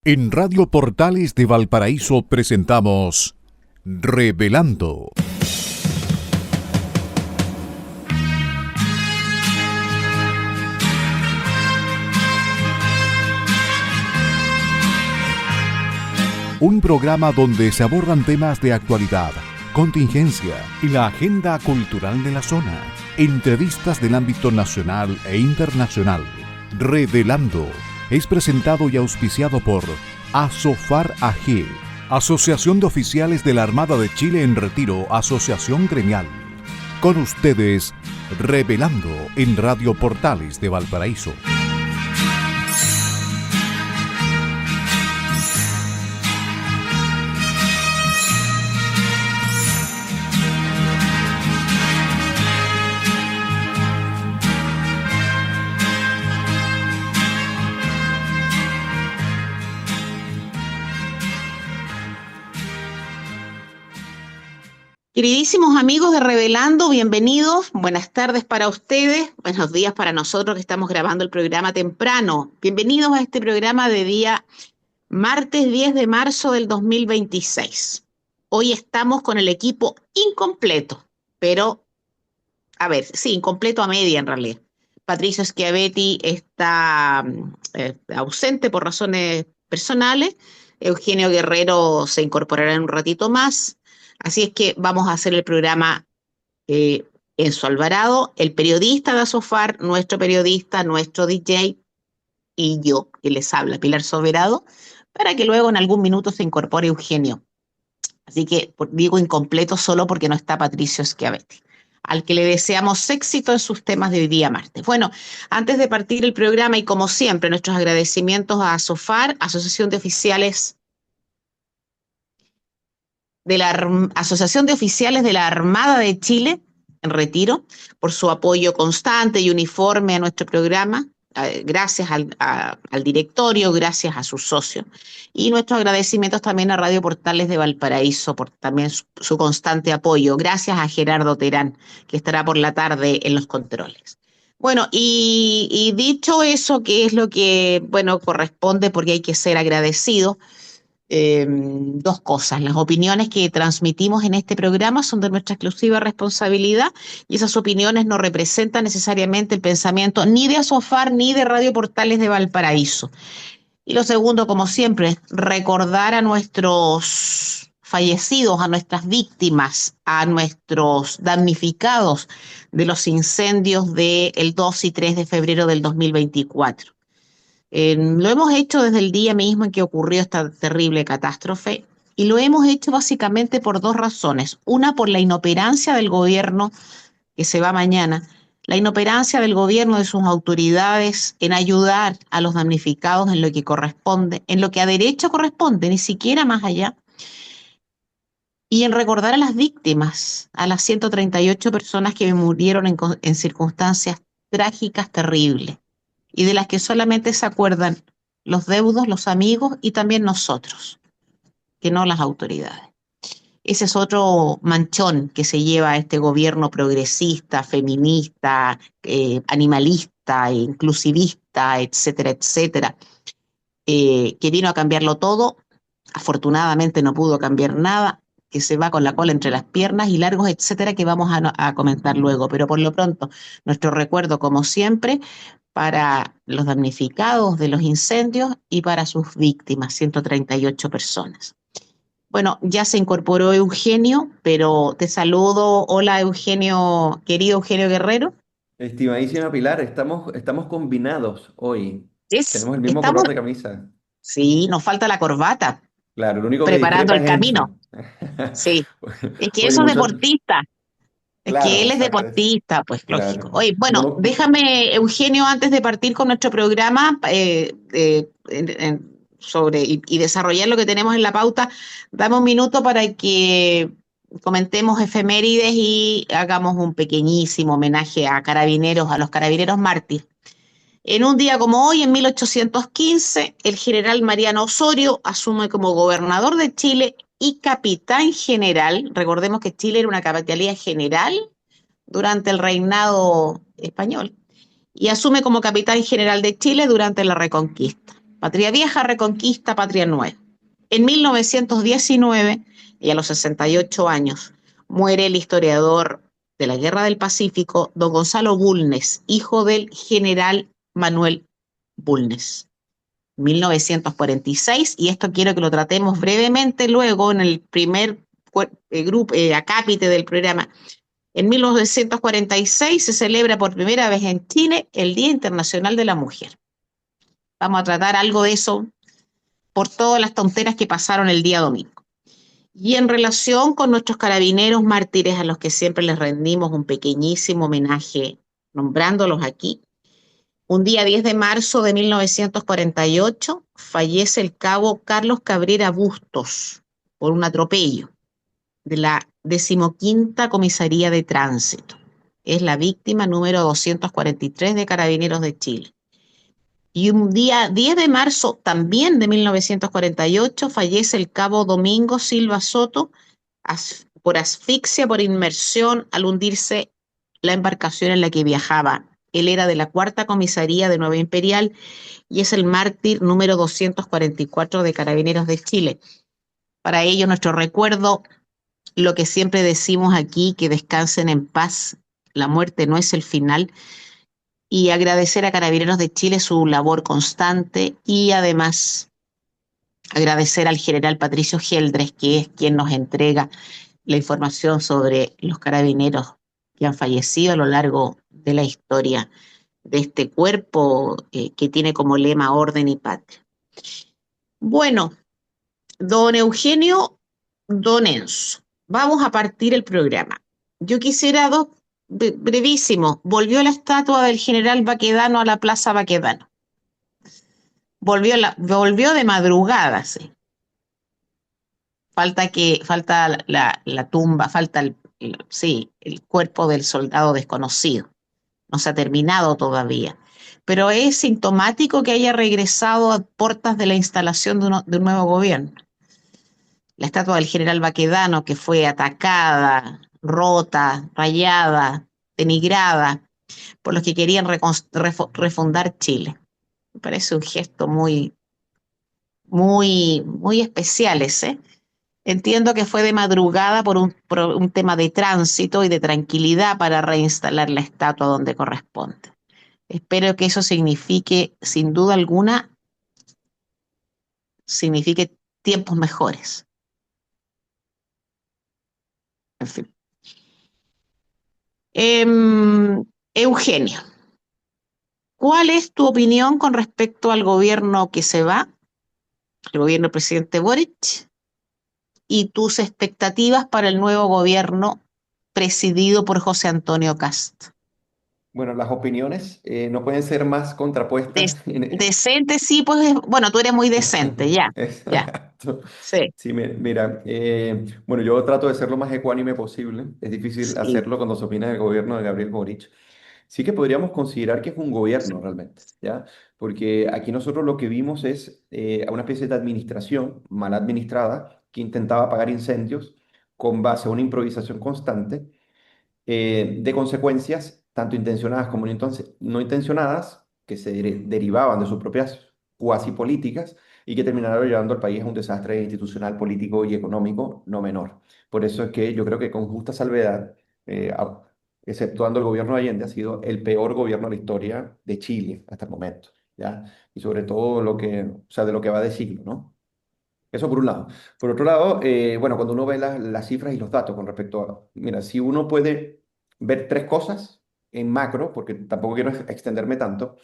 En Radio Portales de Valparaíso presentamos Revelando. Un programa donde se abordan temas de actualidad, contingencia y la agenda cultural de la zona. Entrevistas del ámbito nacional e internacional. Revelando es presentado y auspiciado por Asofar AG, Asociación de Oficiales de la Armada de Chile en Retiro, Asociación Gremial. Con ustedes, Revelando en Radio Portales de Valparaíso. Queridísimos amigos de Revelando, bienvenidos. Buenas tardes para ustedes, buenos días para nosotros que estamos grabando el programa temprano. Bienvenidos a este programa de día martes 10 de marzo del 2026. Hoy estamos con el equipo incompleto, pero, incompleto a media en realidad. Patricio Schiavetti está ausente por razones personales. Eugenio Guerrero se incorporará en un ratito más. Así es que vamos a hacer el programa Enzo Alvarado, el periodista de Asofar, nuestro periodista, nuestro DJ, y yo, que les habla, Pilar Soberado, para que luego en algún minuto se incorpore Eugenio. Así que digo incompleto solo porque no está Patricio Schiavetti, al que le deseamos éxito en sus temas de hoy día martes. Bueno, antes de partir el programa y como siempre, nuestros agradecimientos a Asofar, Asociación de Oficiales de la Asociación de Oficiales de la Armada de Chile en Retiro, por su apoyo constante y uniforme a nuestro programa, gracias al directorio, gracias a sus socios, y nuestros agradecimientos también a Radio Portales de Valparaíso por también su constante apoyo, gracias a Gerardo Terán, que estará por la tarde en los controles. Bueno, y dicho eso, que es lo que, corresponde porque hay que ser agradecidos, dos cosas. Las opiniones que transmitimos en este programa son de nuestra exclusiva responsabilidad y esas opiniones no representan necesariamente el pensamiento ni de Asofar ni de Radio Portales de Valparaíso. Y lo segundo, como siempre, recordar a nuestros fallecidos, a nuestras víctimas, a nuestros damnificados de los incendios del 2 y 3 de febrero del 2024. Lo hemos hecho desde el día mismo en que ocurrió esta terrible catástrofe y lo hemos hecho básicamente por dos razones. Una, por la inoperancia del gobierno que se va mañana, la inoperancia del gobierno, de sus autoridades en ayudar a los damnificados en lo que corresponde, en lo que a derecho corresponde, ni siquiera más allá, y en recordar a las víctimas, a las 138 personas que murieron en circunstancias trágicas, terribles, y de las que solamente se acuerdan los deudos, los amigos y también nosotros, que no las autoridades. Ese es otro manchón que se lleva a este gobierno progresista, feminista, animalista, inclusivista, etcétera, etcétera, que vino a cambiarlo todo. Afortunadamente no pudo cambiar nada, que se va con la cola entre las piernas y largos, etcétera, que vamos a comentar luego. Pero por lo pronto, nuestro recuerdo, como siempre, para los damnificados de los incendios y para sus víctimas, 138 personas. Bueno, ya se incorporó Eugenio, pero te saludo. Hola Eugenio, querido Eugenio Guerrero. Estimadísima Pilar, estamos combinados hoy. Tenemos el mismo Estamos, color de camisa. sí, nos falta la corbata, Claro, lo único que preparando discrepa el es camino. Enzo. Sí, es que Oye, eso es mucho. deportista. Es que Claro, él es exacto. deportista, pues lógico. Claro. Oye, bueno, No, déjame, Eugenio, antes de partir con nuestro programa y desarrollar lo que tenemos en la pauta, dame un minuto para que comentemos efemérides y hagamos un pequeñísimo homenaje a carabineros, a los carabineros mártires. En un día como hoy, en 1815, el general Mariano Osorio asume como gobernador de Chile y capitán general. Recordemos que Chile era una capitalía general durante el reinado español y asume como capitán general de Chile durante la Reconquista. Patria Vieja, Reconquista, Patria Nueva. En 1919, y a los 68 años, muere el historiador de la Guerra del Pacífico, don Gonzalo Bulnes, hijo del general Manuel Bulnes. 1946, y esto quiero que lo tratemos brevemente luego en el primer grupo, acápite del programa. En 1946 se celebra por primera vez en Chile el Día Internacional de la Mujer. Vamos a tratar algo de eso por todas las tonteras que pasaron el día domingo. Y en relación con nuestros carabineros mártires a los que siempre les rendimos un pequeñísimo homenaje nombrándolos aquí, un día 10 de marzo de 1948 fallece el cabo Carlos Cabrera Bustos por un atropello de la 15ª Comisaría de Tránsito. Es la víctima número 243 de Carabineros de Chile. Y un día 10 de marzo también de 1948 fallece el cabo Domingo Silva Soto por asfixia por inmersión al hundirse la embarcación en la que viajaba. Él era de la 4ª Comisaría de Nueva Imperial y es el mártir número 244 de Carabineros de Chile. Para ello, nuestro recuerdo, lo que siempre decimos aquí, que descansen en paz, la muerte no es el final, y agradecer a Carabineros de Chile su labor constante y además agradecer al general Patricio Geldres, que es quien nos entrega la información sobre los carabineros que han fallecido a lo largo de la historia de este cuerpo que tiene como lema orden y patria. Bueno, don Eugenio, don Enzo, vamos a partir el programa. Yo quisiera brevísimo, volvió la estatua del general Baquedano a la Plaza Baquedano. Volvió de madrugada, sí. Falta la tumba, falta el cuerpo del soldado desconocido. No se ha terminado todavía. Pero es sintomático que haya regresado a puertas de la instalación de un nuevo gobierno. La estatua del general Baquedano, que fue atacada, rota, rayada, denigrada por los que querían refundar Chile. Me parece un gesto muy, muy, muy especial ese. Entiendo que fue de madrugada por un tema de tránsito y de tranquilidad para reinstalar la estatua donde corresponde. Espero que eso signifique, sin duda alguna, signifique tiempos mejores. En fin. Eugenio, ¿cuál es tu opinión con respecto al gobierno que se va, el gobierno del presidente Boric, y tus expectativas para el nuevo gobierno presidido por José Antonio Kast? Bueno, las opiniones no pueden ser más contrapuestas. Decente, sí, pues, bueno, tú eres muy decente, ya, ya, Exacto. sí, Sí, mira, bueno, yo trato de ser lo más ecuánime posible. Es difícil sí, hacerlo cuando se opina del gobierno de Gabriel Boric. Sí que podríamos considerar que es un gobierno realmente, ¿ya? Porque aquí nosotros lo que vimos es a una especie de administración mal administrada que intentaba apagar incendios con base a una improvisación constante de consecuencias tanto intencionadas como no intencionadas que se derivaban de sus propias cuasi políticas y que terminaron llevando al país a un desastre institucional, político y económico no menor. Por eso es que yo creo que con justa salvedad, exceptuando el gobierno de Allende, ha sido el peor gobierno de la historia de Chile hasta el momento, ¿ya? Y sobre todo o sea, de lo que va de siglo, ¿no? Eso por un lado. Por otro lado, bueno, cuando uno ve las cifras y los datos con respecto a, mira, si uno puede ver tres cosas en macro, porque tampoco quiero extenderme tanto,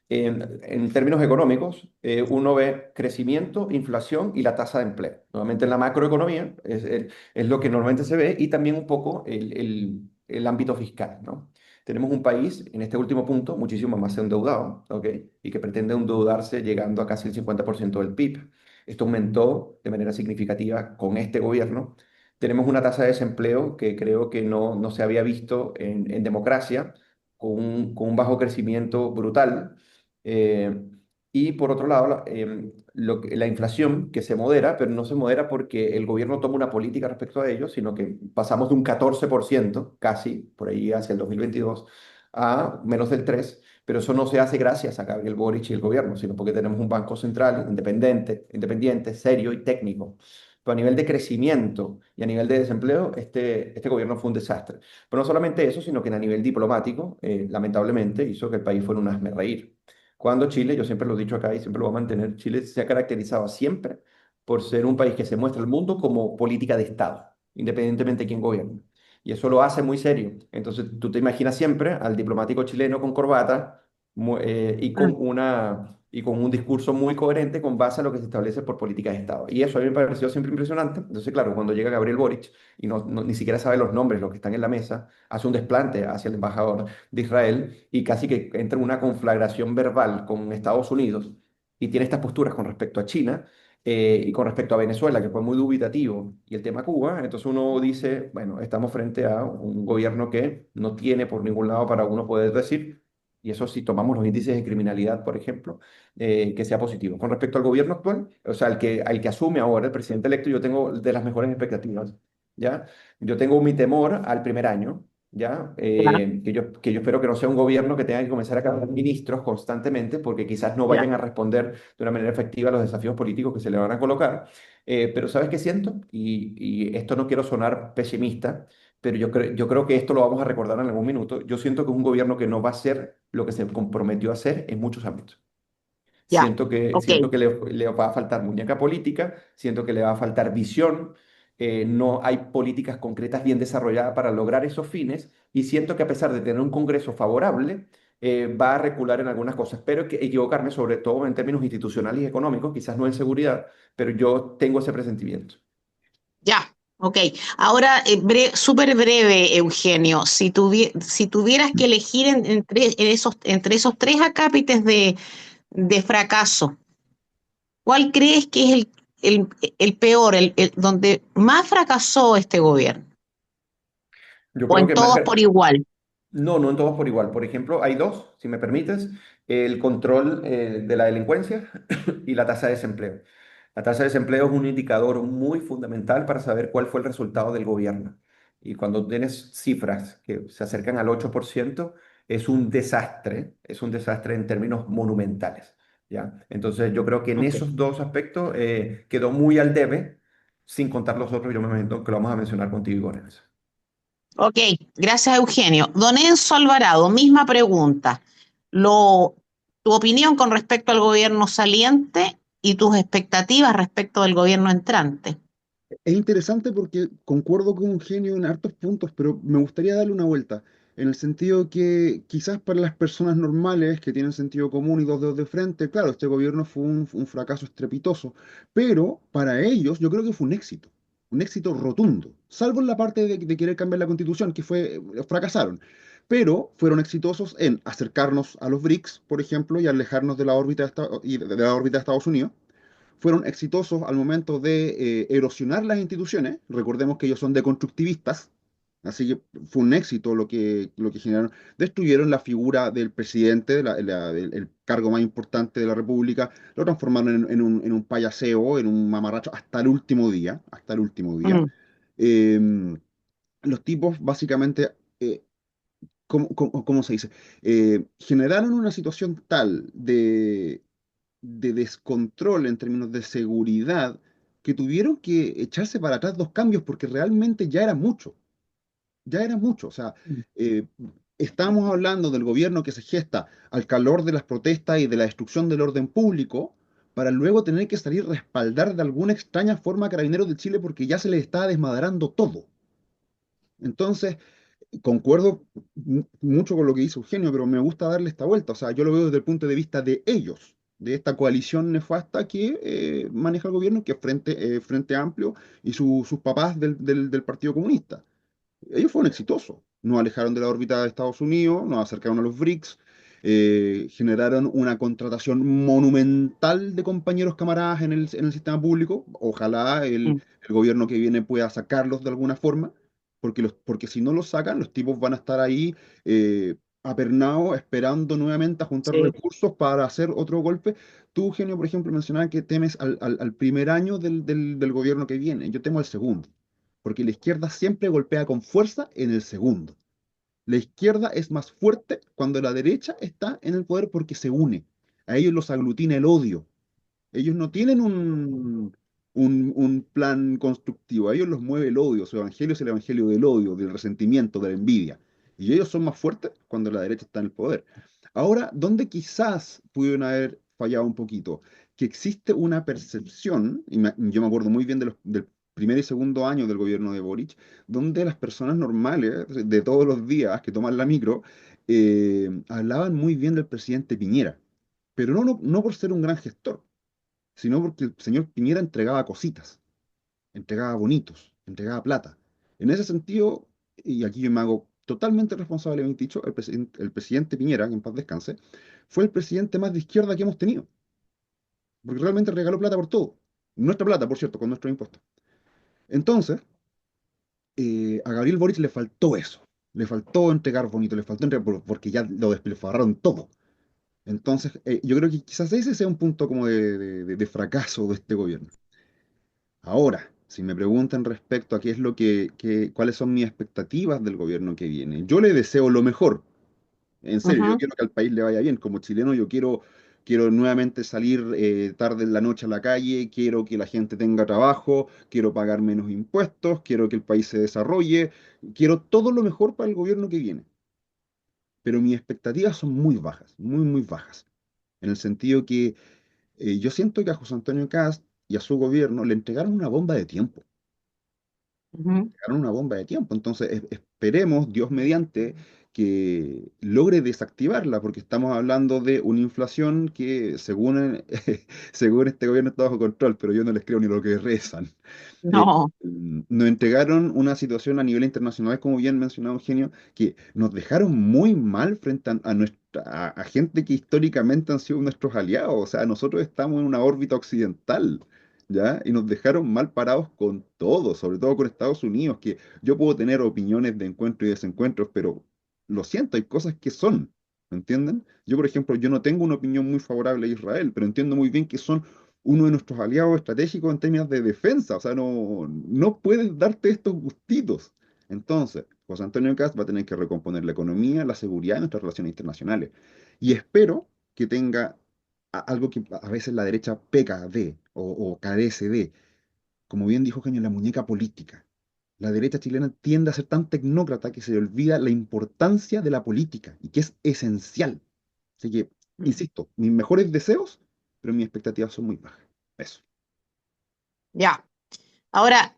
en términos económicos, uno ve crecimiento, inflación y la tasa de empleo. Nuevamente en la macroeconomía es lo que normalmente se ve y también un poco el ámbito fiscal, ¿no? Tenemos un país, en este último punto, muchísimo más endeudado, ¿ok? Y que pretende endeudarse llegando a casi el 50% del PIB. Esto aumentó de manera significativa con este gobierno. Tenemos una tasa de desempleo que creo que no se había visto en democracia, con un bajo crecimiento brutal. eh, y por otro lado, la inflación que se modera, pero no se modera porque el gobierno toma una política respecto a ello, sino que pasamos de un 14%, casi, por ahí hacia el 2022, a menos del 3, pero eso no se hace gracias a Gabriel Boric y el gobierno, sino porque tenemos un banco central independiente, serio y técnico. Pero a nivel de crecimiento y a nivel de desempleo, este gobierno fue un desastre. Pero no solamente eso, sino que a nivel diplomático, lamentablemente, hizo que el país fuera un hazmerreír. Cuando Chile, yo siempre lo he dicho acá y siempre lo voy a mantener, Chile se ha caracterizado siempre por ser un país que se muestra al mundo como política de Estado, independientemente de quién gobierne. Y eso lo hace muy serio. Entonces, tú te imaginas siempre al diplomático chileno con corbata Mm. y con un discurso muy coherente con base a lo que se establece por política de Estado. Y eso a mí me pareció siempre impresionante. Entonces, claro, cuando llega Gabriel Boric y ni siquiera sabe los nombres, los que están en la mesa, hace un desplante hacia el embajador de Israel y casi que entra en una conflagración verbal con Estados Unidos y tiene estas posturas con respecto a China y con respecto a Venezuela, que fue muy dubitativo, y el tema Cuba, entonces uno dice, bueno, estamos frente a un gobierno que no tiene por ningún lado para uno poder decir, y eso si tomamos los índices de criminalidad, por ejemplo, que sea positivo. Con respecto al gobierno actual, o sea, al que asume ahora el presidente electo, yo tengo de las mejores expectativas, ¿ya? Yo tengo mi temor al primer año, ¿ya? Ya, Que yo espero que no sea un gobierno que tenga que comenzar a cambiar ministros constantemente porque quizás no ya, vayan a responder de una manera efectiva a los desafíos políticos que se le van a colocar. Pero ¿sabes qué siento? Y esto no quiero sonar pesimista, pero yo creo que esto lo vamos a recordar en algún minuto. Yo siento que es un gobierno que no va a hacer lo que se comprometió a hacer en muchos ámbitos. ya. Ok, Siento que le va a faltar muñeca política, siento que le va a faltar visión, no hay políticas concretas bien desarrolladas para lograr esos fines y siento que a pesar de tener un Congreso favorable, va a recular en algunas cosas. Espero equivocarme, sobre todo en términos institucionales y económicos, quizás no en seguridad, pero yo tengo ese presentimiento. ya. Ok. Ahora, súper breve, Eugenio. Si tuvieras que elegir entre esos tres acápites de fracaso, ¿cuál crees que es el peor, donde más fracasó este gobierno? Yo ¿O creo en que más... todos por igual? No, no en todos por igual. Por ejemplo, hay dos, si me permites, el control de la delincuencia y la tasa de desempleo. La tasa de desempleo es un indicador muy fundamental para saber cuál fue el resultado del gobierno. Y cuando tienes cifras que se acercan al 8%, es un desastre en términos monumentales, ¿ya? Entonces yo creo que en Ok. esos dos aspectos quedó muy al debe, sin contar los otros, yo me imagino que lo vamos a mencionar contigo y con eso. Ok, gracias, Eugenio. Don Enzo Alvarado, misma pregunta. Lo, Tu opinión con respecto al gobierno saliente y tus expectativas respecto del gobierno entrante. Es interesante porque concuerdo con Eugenio en hartos puntos, pero me gustaría darle una vuelta, en el sentido que quizás para las personas normales que tienen sentido común y dos dedos de frente, claro, este gobierno fue un fracaso estrepitoso, pero para ellos yo creo que fue un éxito rotundo, salvo en la parte de querer cambiar la constitución, que fracasaron, pero fueron exitosos en acercarnos a los BRICS, por ejemplo, y alejarnos de la órbita de la órbita de Estados Unidos. Fueron exitosos al momento de erosionar las instituciones. Recordemos que ellos son deconstructivistas, así que fue un éxito lo que generaron. Destruyeron la figura del presidente, el cargo más importante de la República, lo transformaron en un payaseo, en un mamarracho, hasta el último día, hasta el último día. Mm, Eh, los tipos básicamente, ¿cómo se dice? Generaron una situación tal de descontrol en términos de seguridad que tuvieron que echarse para atrás dos cambios porque realmente ya era mucho, ya era mucho. O sea, eh, estamos hablando del gobierno que se gesta al calor de las protestas y de la destrucción del orden público para luego tener que salir a respaldar de alguna extraña forma a Carabineros de Chile porque ya se les estaba desmadrando todo. Entonces, concuerdo mucho con lo que dice Eugenio, pero me gusta darle esta vuelta. O sea, yo lo veo desde el punto de vista de ellos, de esta coalición nefasta que maneja el gobierno, que es Frente Amplio y sus papás del Partido Comunista. Ellos fueron exitosos. Nos alejaron de la órbita de Estados Unidos, nos acercaron a los BRICS, generaron una contratación monumental de compañeros camaradas en el sistema público. Ojalá mm, el gobierno que viene pueda sacarlos de alguna forma, porque si no los sacan, los tipos van a estar ahí apernados, esperando nuevamente a juntar sí, recursos para hacer otro golpe. Tú, Eugenio, por ejemplo, mencionabas que temes al primer año del gobierno que viene. Yo temo al segundo porque la izquierda siempre golpea con fuerza en el segundo. La izquierda es más fuerte cuando la derecha está en el poder porque se une. A ellos los aglutina el odio. Ellos no tienen un plan constructivo, a ellos los mueve el odio, su evangelio es el evangelio del odio, del resentimiento, de la envidia. Y ellos son más fuertes cuando la derecha está en el poder. Ahora, ¿dónde quizás pudieron haber fallado un poquito? Que existe una percepción, y yo me acuerdo muy bien del primer y segundo año del gobierno de Boric, donde las personas normales de todos los días que toman la micro hablaban muy bien del presidente Piñera, pero no por ser un gran gestor, sino porque el señor Piñera entregaba cositas, entregaba bonitos, entregaba plata. En ese sentido, y aquí yo me hago totalmente responsable de mi dicho, el presidente Piñera, que en paz descanse, fue el presidente más de izquierda que hemos tenido, porque realmente regaló plata por todo. Nuestra plata, por cierto, con nuestros impuestos. Entonces, a Gabriel Boric le faltó eso. Le faltó entregar bonito, le faltó entregar porque ya lo despilfarraron todo. Entonces, yo creo que quizás ese sea un punto como de fracaso de este gobierno. Ahora, si me preguntan respecto a qué es cuáles son mis expectativas del gobierno que viene, yo le deseo lo mejor. En serio, yo Ujú. quiero que al país le vaya bien. Como chileno, quiero nuevamente salir tarde en la noche a la calle, quiero que la gente tenga trabajo, quiero pagar menos impuestos, quiero que el país se desarrolle, quiero todo lo mejor para el gobierno que viene. Pero mis expectativas son muy bajas, muy, muy bajas. En el sentido que yo siento que a José Antonio Kast y a su gobierno le entregaron una bomba de tiempo. Ujú. Entregaron una bomba de tiempo. Entonces, esperemos, Dios mediante, que logre desactivarla, porque estamos hablando de una inflación que, según este gobierno, está bajo control, pero yo no les creo ni lo que rezan. No, Nos entregaron una situación a nivel internacional, como bien mencionado Eugenio, que nos dejaron muy mal frente a gente que históricamente han sido nuestros aliados. O sea, nosotros estamos en una órbita occidental, ¿ya? Y nos dejaron mal parados con todo, sobre todo con Estados Unidos, que yo puedo tener opiniones de encuentros y desencuentros, pero lo siento, hay cosas que son, ¿me entienden? Yo, por ejemplo, yo no tengo una opinión muy favorable a Israel, pero entiendo muy bien que son uno de nuestros aliados estratégicos en términos de defensa. O sea, no puedes darte estos gustitos. Entonces, José Antonio Kast va a tener que recomponer la economía, la seguridad y nuestras relaciones internacionales. Y espero que tenga algo que a veces la derecha peca de o carece de, como bien dijo Eugenio, la muñeca política. La derecha chilena tiende a ser tan tecnócrata que se le olvida la importancia de la política y que es esencial. Así que, insisto, mis mejores deseos, pero mis expectativas son muy bajas. Eso. ya. Ahora,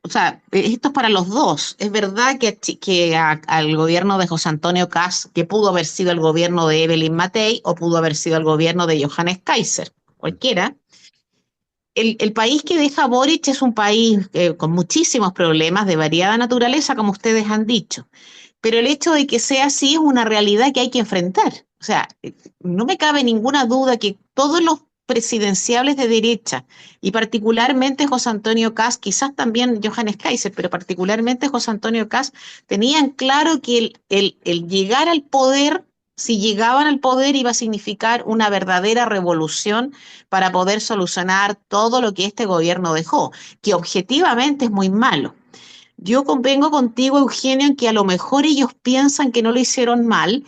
o sea, esto es para los dos. Es verdad al gobierno de José Antonio Kast, que pudo haber sido el gobierno de Evelyn Matei o pudo haber sido el gobierno de Johannes Kaiser, Mm. cualquiera. El país que deja Boric es un país con muchísimos problemas de variada naturaleza, como ustedes han dicho. Pero el hecho de que sea así es una realidad que hay que enfrentar. O sea, no me cabe ninguna duda que todos los presidenciables de derecha, y particularmente José Antonio Kast, quizás también Johannes Kaiser, pero particularmente José Antonio Kast, tenían claro que el llegar al poder, si llegaban al poder, iba a significar una verdadera revolución para poder solucionar todo lo que este gobierno dejó, que objetivamente es muy malo. Yo convengo contigo, Eugenio, en que a lo mejor ellos piensan que no lo hicieron mal,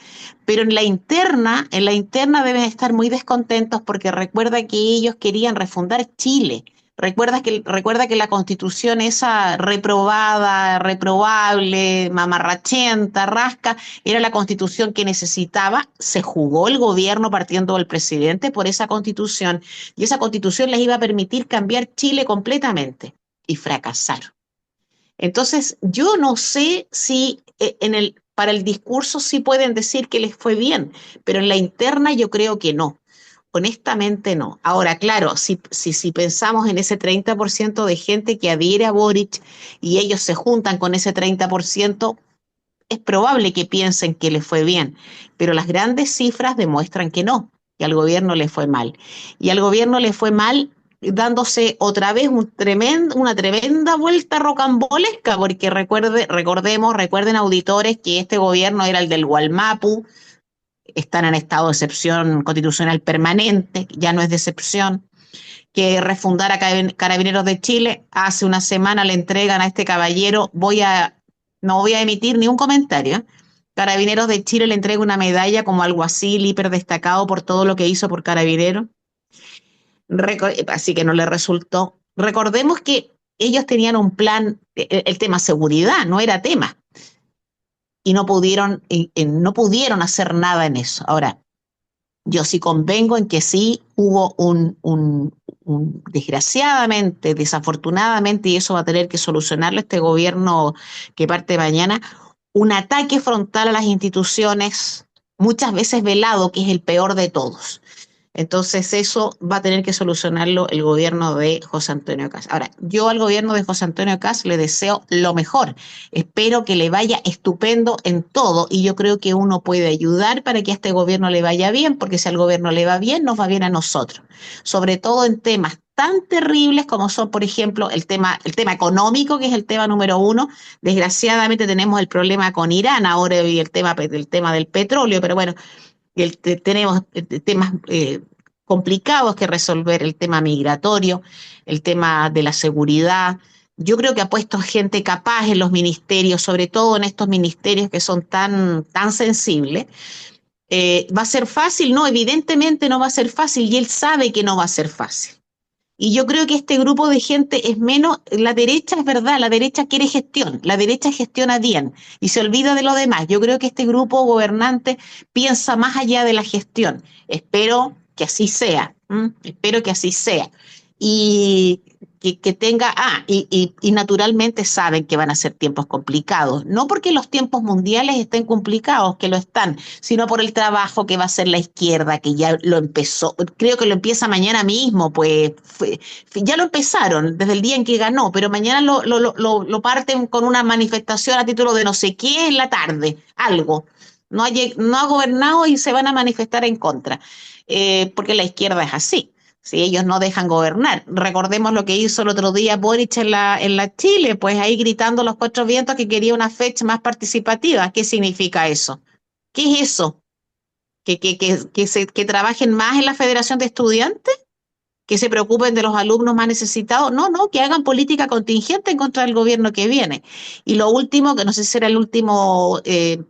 pero en la interna deben estar muy descontentos porque recuerda que ellos querían refundar Chile. Recuerda que la constitución esa reprobada, reprobable, mamarrachenta, rasca, era la constitución que necesitaba. Se jugó el gobierno partiendo del presidente por esa constitución y esa constitución les iba a permitir cambiar Chile completamente y fracasaron. Entonces, yo no sé si para el discurso sí pueden decir que les fue bien, pero en la interna yo creo que no. Honestamente no. Ahora, claro, si pensamos en ese 30% de gente que adhiere a Boric y ellos se juntan con ese 30%, es probable que piensen que les fue bien, pero las grandes cifras demuestran que no, que al gobierno le fue mal. Y al gobierno le fue mal dándose otra vez una tremenda vuelta rocambolesca, porque recuerden auditores que este gobierno era el del Gualmapu, están en estado de excepción constitucional permanente, ya no es de excepción, que refundar a Carabineros de Chile. Hace una semana le entregan a este caballero, no voy a emitir ni un comentario, Carabineros de Chile le entrega una medalla como alguacil hiper destacado por todo lo que hizo por Carabineros, así que no le resultó. Recordemos que ellos tenían un plan, el tema seguridad no era tema, y no pudieron hacer nada en eso. Ahora, yo sí convengo en que sí hubo desgraciadamente, desafortunadamente, y eso va a tener que solucionarlo este gobierno que parte mañana, un ataque frontal a las instituciones, muchas veces velado, que es el peor de todos. Entonces eso va a tener que solucionarlo el gobierno de José Antonio Kast. Ahora, yo al gobierno de José Antonio Kast le deseo lo mejor. Espero que le vaya estupendo en todo y yo creo que uno puede ayudar para que a este gobierno le vaya bien, porque si al gobierno le va bien, nos va bien a nosotros. Sobre todo en temas tan terribles como son, por ejemplo, el tema económico, que es el tema número uno. Desgraciadamente tenemos el problema con Irán ahora y el tema del petróleo, pero bueno, tenemos temas complicados que resolver, el tema migratorio, el tema de la seguridad. Yo creo que ha puesto gente capaz en los ministerios, sobre todo en estos ministerios que son tan sensibles. ¿Va a ser fácil? No, evidentemente no va a ser fácil y él sabe que no va a ser fácil. Y yo creo que este grupo de gente es menos, la derecha es verdad, la derecha quiere gestión, la derecha gestiona bien y se olvida de lo demás. Yo creo que este grupo gobernante piensa más allá de la gestión. Espero que así sea, espero que así sea. Y que tenga, y naturalmente saben que van a ser tiempos complicados, no porque los tiempos mundiales estén complicados, que lo están, sino por el trabajo que va a hacer la izquierda, que ya lo empezó, creo que lo empieza mañana mismo, pues ya lo empezaron desde el día en que ganó, pero mañana lo parten con una manifestación a título de no sé qué en la tarde, algo. No ha gobernado y se van a manifestar en contra, porque la izquierda es así. Si ellos no dejan gobernar. Recordemos lo que hizo el otro día Boric en la Chile, pues ahí gritando los cuatro vientos que quería una fecha más participativa. ¿Qué significa eso? ¿Qué es eso? ¿Que trabajen más en la Federación de Estudiantes? ¿Que se preocupen de los alumnos más necesitados? No, no, que hagan política contingente en contra del gobierno que viene. Y lo último, que no sé si era el último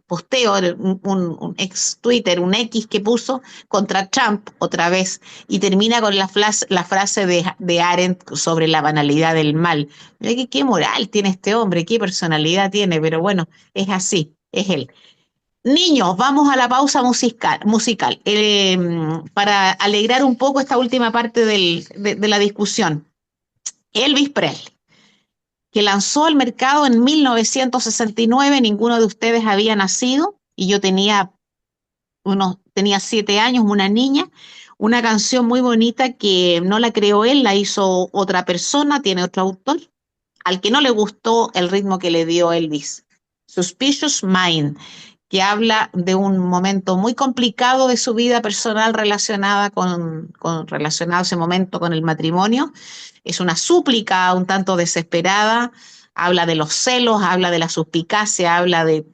posteo, un ex Twitter, un X que puso contra Trump otra vez, y termina con la frase de Arendt sobre la banalidad del mal. Mira qué moral tiene este hombre, qué personalidad tiene, pero bueno, es así, es él. Niños, vamos a la pausa musical para alegrar un poco esta última parte de la discusión. Elvis Presley, que lanzó al mercado en 1969, ninguno de ustedes había nacido y yo tenía 7 años, una niña, una canción muy bonita que no la creó él, la hizo otra persona, tiene otro autor, al que no le gustó el ritmo que le dio Elvis. Suspicious Mind, que habla de un momento muy complicado de su vida personal relacionado ese momento con el matrimonio. Es una súplica un tanto desesperada, habla de los celos, habla de la suspicacia, habla de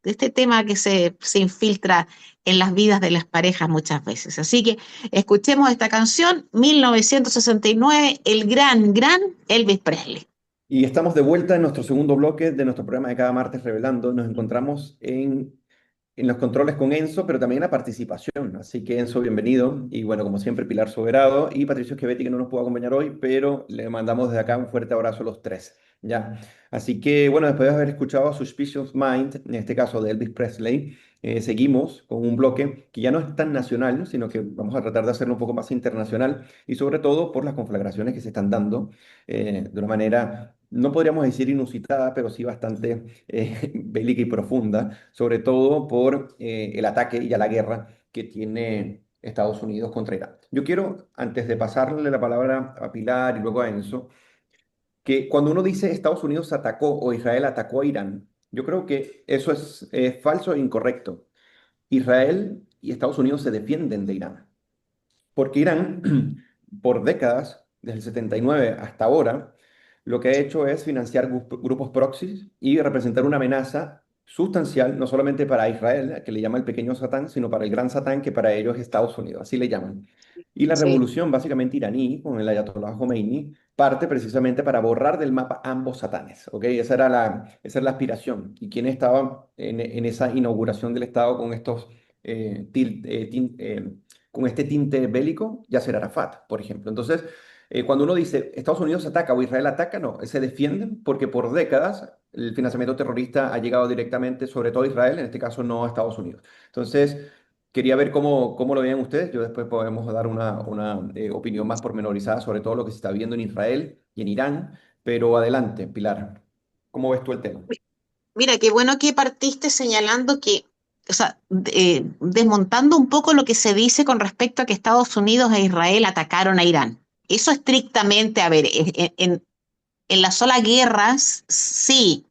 este tema que se infiltra en las vidas de las parejas muchas veces. Así que escuchemos esta canción, 1969, el gran Elvis Presley. Y estamos de vuelta en nuestro segundo bloque de nuestro programa de cada martes Revelando. Nos encontramos en los controles con Enzo, pero también la participación. Así que Enzo, bienvenido. Y bueno, como siempre, Pilar Soberado y Patricio Schevetti, que no nos pudo acompañar hoy, pero le mandamos desde acá un fuerte abrazo a los tres. ¿Ya? Así que bueno, después de haber escuchado a Suspicious Mind, en este caso de Elvis Presley, seguimos con un bloque que ya no es tan nacional, sino que vamos a tratar de hacerlo un poco más internacional y sobre todo por las conflagraciones que se están dando de una manera, no podríamos decir inusitada, pero sí bastante bélica y profunda, sobre todo por el ataque y a la guerra que tiene Estados Unidos contra Irán. Yo quiero, antes de pasarle la palabra a Pilar y luego a Enzo, que cuando uno dice Estados Unidos atacó o Israel atacó a Irán, yo creo que eso es falso e incorrecto. Israel y Estados Unidos se defienden de Irán, porque Irán, por décadas, desde el 79 hasta ahora, lo que ha hecho es financiar grupos proxies y representar una amenaza sustancial, no solamente para Israel, que le llama el pequeño Satán, sino para el gran Satán, que para ellos es Estados Unidos, así le llaman. Y la Sí. revolución básicamente iraní, con el Ayatollah Khomeini, parte precisamente para borrar del mapa ambos satanes, ¿ok? Esa era la aspiración. ¿Y quién estaba en esa inauguración del Estado con estos, con este tinte bélico? Yasser Arafat, por ejemplo. Entonces, cuando uno dice Estados Unidos ataca o Israel ataca, no, se defienden porque por décadas el financiamiento terrorista ha llegado directamente, sobre todo a Israel, en este caso no a Estados Unidos. Entonces, quería ver cómo lo veían ustedes. Yo después podemos dar una opinión más pormenorizada sobre todo lo que se está viendo en Israel y en Irán. Pero adelante, Pilar, ¿cómo ves tú el tema? Mira, qué bueno que partiste señalando que, o sea, desmontando un poco lo que se dice con respecto a que Estados Unidos e Israel atacaron a Irán. Eso estrictamente, a ver, en las sola guerras, sí,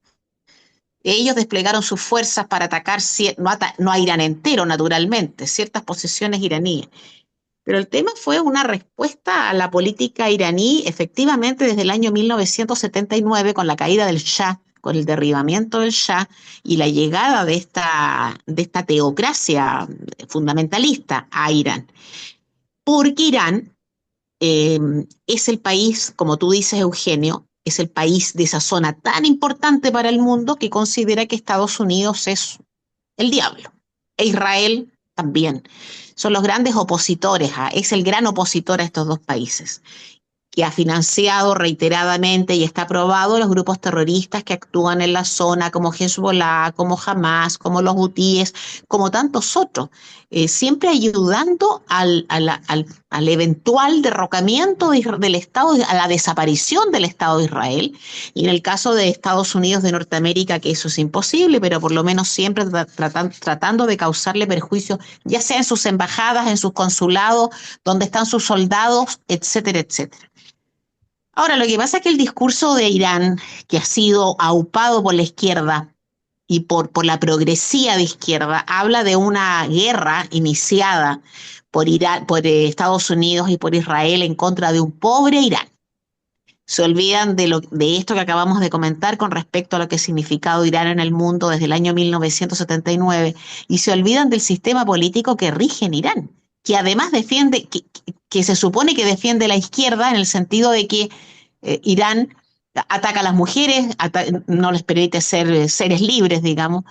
ellos desplegaron sus fuerzas para atacar, no a Irán entero, naturalmente, ciertas posesiones iraníes. Pero el tema fue una respuesta a la política iraní, efectivamente, desde el año 1979, con la caída del Shah, con el derribamiento del Shah y la llegada de esta teocracia fundamentalista a Irán. Porque Irán eh, es el país, como tú dices, Eugenio, es el país de esa zona tan importante para el mundo que considera que Estados Unidos es el diablo. E Israel también. Son los grandes opositores, es el gran opositor a estos dos países, que ha financiado reiteradamente y está aprobado los grupos terroristas que actúan en la zona, como Hezbollah, como Hamas, como los hutíes, como tantos otros, siempre ayudando al eventual derrocamiento del Estado, a la desaparición del Estado de Israel. Y en el caso de Estados Unidos de Norteamérica, que eso es imposible, pero por lo menos siempre tratando de causarle perjuicio, ya sea en sus embajadas, en sus consulados, donde están sus soldados, etcétera, etcétera. Ahora, lo que pasa es que el discurso de Irán, que ha sido aupado por la izquierda y por la progresía de izquierda, habla de una guerra iniciada por, por Estados Unidos y por Israel en contra de un pobre Irán. Se olvidan de esto que acabamos de comentar con respecto a lo que ha significado Irán en el mundo desde el año 1979 y se olvidan del sistema político que rige en Irán, que además defiende, que se supone que defiende la izquierda en el sentido de que Irán ataca a las mujeres, no les permite ser seres libres, digamos,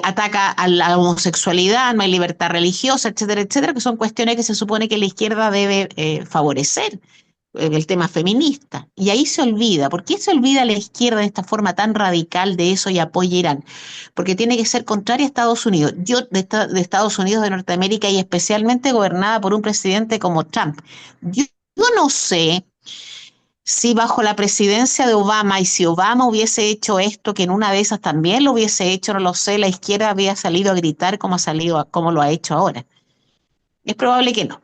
ataca a la homosexualidad, no hay libertad religiosa, etcétera, etcétera, que son cuestiones que se supone que la izquierda debe favorecer el tema feminista. Y ahí se olvida. ¿Por qué se olvida la izquierda de esta forma tan radical de eso y apoya a Irán? Porque tiene que ser contraria a Estados Unidos. Yo de Estados Unidos de Norteamérica y especialmente gobernada por un presidente como Trump. Yo no sé si bajo la presidencia de Obama y si Obama hubiese hecho esto, que en una de esas también lo hubiese hecho, no lo sé, la izquierda había salido a gritar como ha salido, como lo ha hecho ahora. Es probable que no.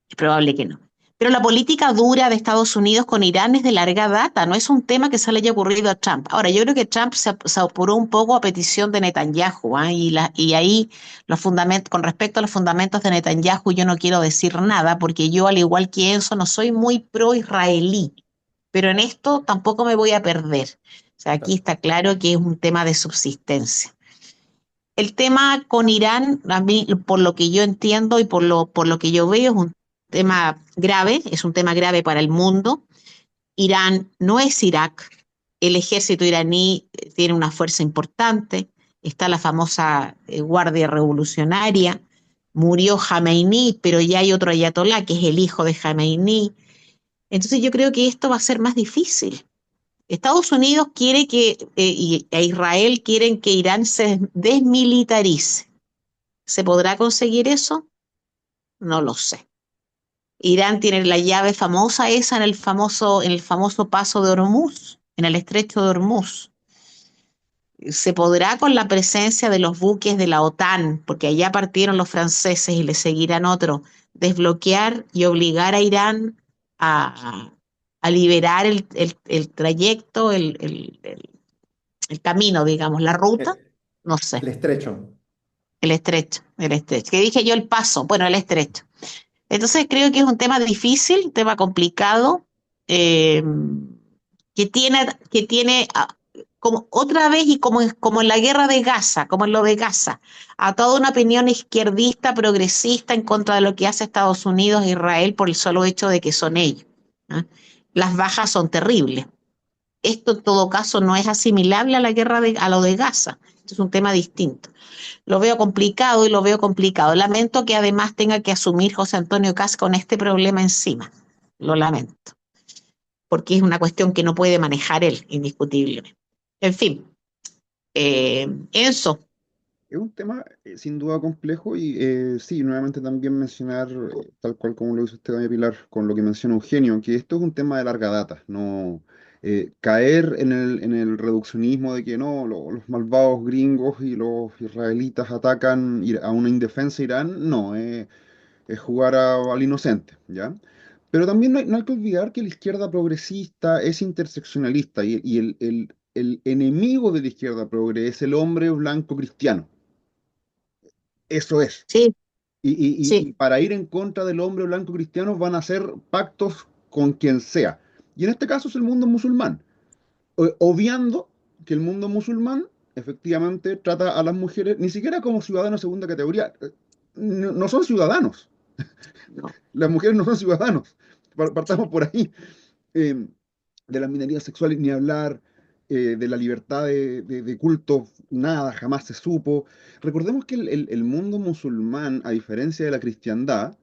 Es probable que no. Pero la política dura de Estados Unidos con Irán es de larga data, no es un tema que se le haya ocurrido a Trump. Ahora, yo creo que Trump se apuró un poco a petición de Netanyahu, ¿eh? Y ahí con respecto a los fundamentos de Netanyahu, yo no quiero decir nada, porque yo, al igual que eso, no soy muy pro-israelí, pero en esto tampoco me voy a perder. O sea, aquí está claro que es un tema de subsistencia. El tema con Irán, a mí, por lo que yo entiendo y por lo que yo veo, es un tema grave, es un tema grave para el mundo. Irán no es Irak. El ejército iraní tiene una fuerza importante. Está la famosa Guardia Revolucionaria. Murió Jameini, pero ya hay otro ayatolá que es el hijo de Jameini. Entonces yo creo que esto va a ser más difícil. Estados Unidos quiere e Israel quieren que Irán se desmilitarice. ¿Se podrá conseguir eso? No lo sé. Irán tiene la llave famosa esa en el famoso paso de Hormuz, en el estrecho de Hormuz. ¿Se podrá con la presencia de los buques de la OTAN, porque allá partieron los franceses y le seguirán otros, desbloquear y obligar a Irán a, a liberar el trayecto, el camino, digamos, la ruta? El, No sé. el estrecho. El estrecho. ¿Qué dije yo? El paso. Bueno, el estrecho. Entonces creo que es un tema difícil, un tema complicado, eh, que tiene como otra vez y como en la guerra de Gaza, como en lo de Gaza, a toda una opinión izquierdista, progresista en contra de lo que hace Estados Unidos e Israel por el solo hecho de que son ellos. ¿Ah? Las bajas son terribles. Esto en todo caso no es asimilable a la a lo de Gaza. Esto es un tema distinto. Lo veo complicado y lo veo complicado. Lamento que además tenga que asumir José Antonio Kast con este problema encima. Lo lamento, porque es una cuestión que no puede manejar él, indiscutiblemente. En fin, Enzo, Es un tema sin duda complejo y sí, nuevamente también mencionar, tal cual como lo hizo usted, doña Pilar, con lo que menciona Eugenio, que esto es un tema de larga data, no caer en el reduccionismo de que no, los malvados gringos y los israelitas atacan a una indefensa Irán, no, es jugar al inocente, ¿ya? Pero también no hay que olvidar que la izquierda progresista es interseccionalista y el enemigo de la izquierda progre es el hombre blanco cristiano. Eso es. sí, Y sí, para ir en contra del hombre blanco cristiano van a hacer pactos con quien sea. Y en este caso es el mundo musulmán, obviando que el mundo musulmán efectivamente trata a las mujeres ni siquiera como ciudadanos de segunda categoría. No son ciudadanos. no, Las mujeres no son ciudadanos. Partamos por ahí. Eh, de las minorías sexuales ni hablar, de la libertad de culto, nada, jamás se supo. Recordemos que el mundo musulmán, a diferencia de la cristiandad,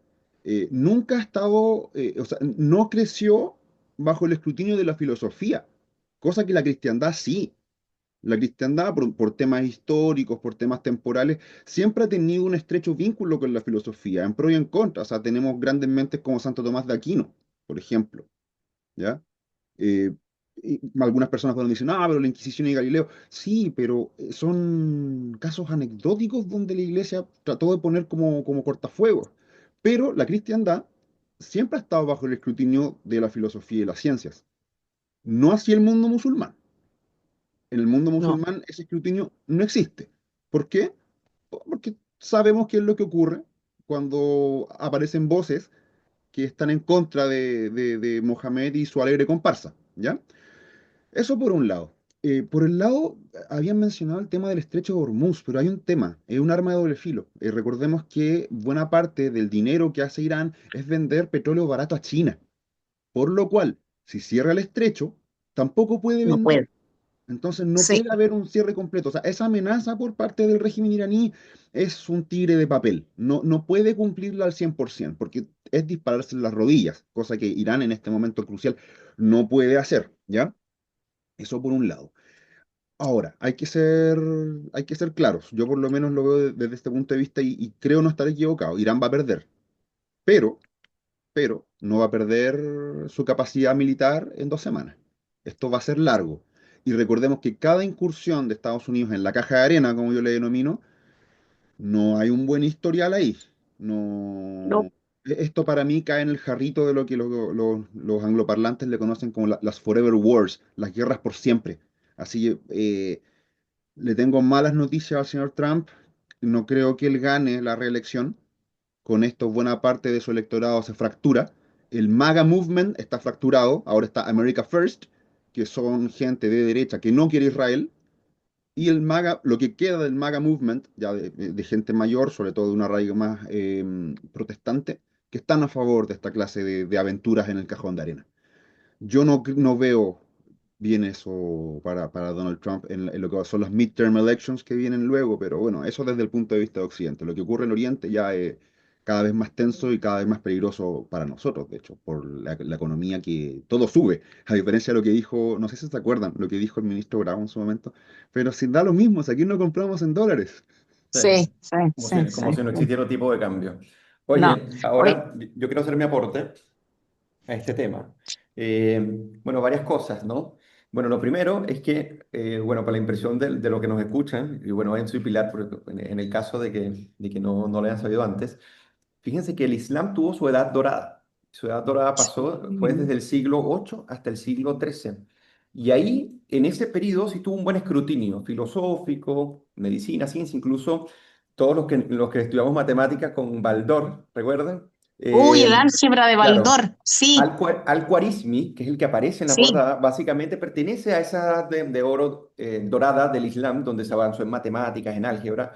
nunca ha estado, o sea, no creció bajo el escrutinio de la filosofía, cosa que la cristiandad sí. La cristiandad, por temas históricos, por temas temporales, siempre ha tenido un estrecho vínculo con la filosofía, en pro y en contra. O sea, tenemos grandes mentes como Santo Tomás de Aquino, por ejemplo, ¿ya? Eh, y algunas personas pueden decir, ah, pero la Inquisición y Galileo. Sí, pero son casos anecdóticos donde la iglesia trató de poner como cortafuegos. Pero la cristiandad siempre ha estado bajo el escrutinio de la filosofía y las ciencias. No así el mundo musulmán. En el mundo no, musulmán ese escrutinio no existe. ¿Por qué? Porque sabemos qué es lo que ocurre cuando aparecen voces que están en contra de Mohamed y su alegre comparsa, ¿ya? Eso por un lado. Por el lado, habían mencionado el tema del estrecho de Hormuz, pero hay un tema, es un arma de doble filo. Recordemos que buena parte del dinero que hace Irán es vender petróleo barato a China, por lo cual, si cierra el estrecho, tampoco puede no vender. puede. Entonces no Sí, puede haber un cierre completo. O sea, esa amenaza por parte del régimen iraní es un tigre de papel. No puede cumplirla al 100%, porque es dispararse en las rodillas, cosa que Irán en este momento crucial no puede hacer, ¿ya? Eso por un lado. Ahora, hay que ser claros. Yo por lo menos lo veo desde este punto de vista y creo no estar equivocado. Irán va a perder, pero, pero no va a perder su capacidad militar en 2 semanas. Esto va a ser largo. Y recordemos que cada incursión de Estados Unidos en la caja de arena, como yo le denomino, no hay un buen historial ahí. No, no, esto para mí cae en el jarrito de lo que los angloparlantes le conocen como las Forever Wars, las guerras por siempre. Así, le tengo malas noticias al señor Trump. No creo que él gane la reelección. Con esto, buena parte de su electorado se fractura. El MAGA Movement está fracturado. Ahora está America First, que son gente de derecha que no quiere Israel. Y el MAGA, lo que queda del MAGA Movement, ya de gente mayor, sobre todo de una raíz más protestante, que están a favor de esta clase de aventuras en el cajón de arena. Yo no veo bien eso para Donald Trump en lo que son las midterm elections que vienen luego, pero bueno, eso desde el punto de vista de Occidente. Lo que ocurre en Oriente ya es cada vez más tenso y cada vez más peligroso para nosotros, de hecho, por la economía que todo sube, a diferencia de lo que dijo, no sé si se acuerdan, lo que dijo el ministro Bravo en su momento, pero si da lo mismo, si aquí no compramos en dólares. Sí, sí, sí, sí, como si no sí. existiera tipo de cambio. No, Oye, oye, ahora yo quiero hacer mi aporte a este tema. Eh, bueno, varias cosas, ¿no? Bueno, lo primero es que, bueno, para la impresión de lo que nos escuchan, y bueno, Enzo y Pilar, en el caso de que no lo hayan sabido antes, fíjense que el Islam tuvo su edad dorada. Su edad dorada pasó, fue desde el siglo VIII hasta el siglo XIII. Y ahí, en ese periodo, sí tuvo un buen escrutinio filosófico, medicina, ciencia, incluso todos los que estudiamos matemáticas con Baldor, ¿recuerdan? Uy, el Eh, álgebra de claro, Baldor, sí, Al-Khwarizmi, que es el que aparece en la sí. portada, básicamente pertenece a esa edad de oro dorada del Islam, donde se avanzó en matemáticas, en álgebra.